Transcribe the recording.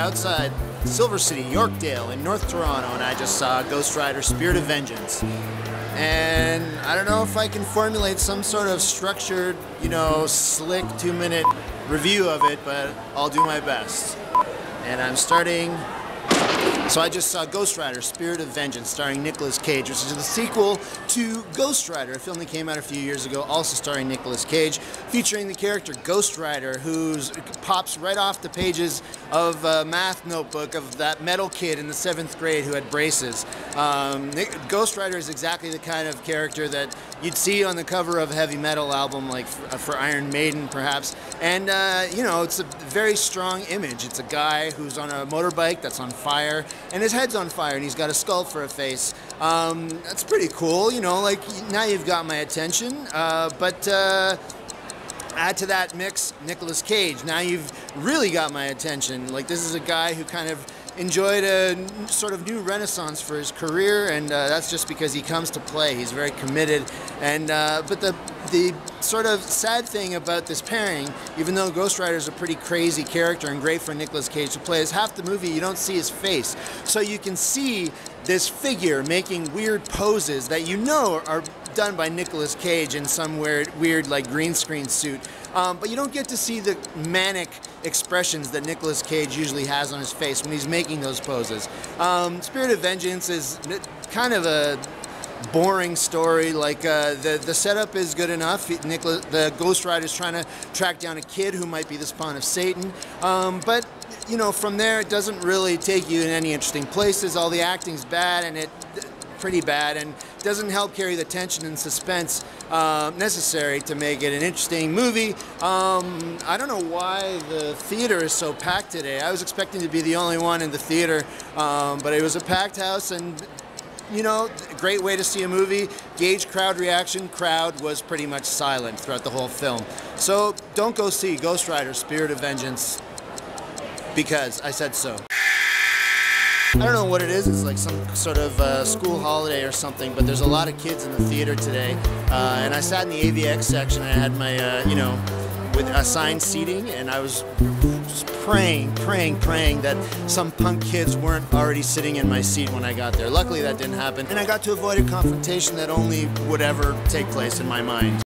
outside Silver City, Yorkdale in North Toronto, and I just saw Ghost Rider Spirit of Vengeance. And I don't know if I can formulate some sort of structured, slick 2-minute review of it, but I'll do my best. And I'm starting. So I just saw Ghost Rider Spirit of Vengeance starring Nicolas Cage, which is the sequel to Ghost Rider, a film that came out a few years ago, also starring Nicolas Cage, featuring the character Ghost Rider, who pops right off the pages of a math notebook of that metal kid in the 7th grade who had braces. Ghost Rider is exactly the kind of character that you'd see on the cover of a heavy metal album, like for Iron Maiden, perhaps. And, it's a very strong image. It's a guy who's on a motorbike that's on fire, and his head's on fire, and he's got a skull for a face. That's pretty cool, now you've got my attention. But add to that mix Nicolas Cage. Now you've really got my attention. Like, this is a guy who kind of enjoyed a sort of new renaissance for his career, and that's just because he comes to play. He's very committed. And but the sort of sad thing about this pairing, even though Ghost Rider is a pretty crazy character and great for Nicolas Cage to play, is half the movie you don't see his face. So you can see this figure making weird poses that are done by Nicolas Cage in some weird like green screen suit. But you don't get to see the manic expressions that Nicolas Cage usually has on his face when he's making those poses. Spirit of Vengeance is kind of a boring story. Like the setup is good enough. The Ghost Rider is trying to track down a kid who might be the spawn of Satan. But from there it doesn't really take you in any interesting places. All the acting's bad, and pretty bad, and doesn't help carry the tension and suspense necessary to make it an interesting movie. I don't know why the theater is so packed today. I was expecting to be the only one in the theater, but it was a packed house, and a great way to see a movie. Gauge crowd reaction. Crowd was pretty much silent throughout the whole film. So don't go see Ghost Rider Spirit of Vengeance because I said so. I don't know what it is. It's like some sort of school holiday or something, but there's a lot of kids in the theater today. And I sat in the AVX section, and I had my, with assigned seating, and I was just praying that some punk kids weren't already sitting in my seat when I got there. Luckily that didn't happen, and I got to avoid a confrontation that only would ever take place in my mind.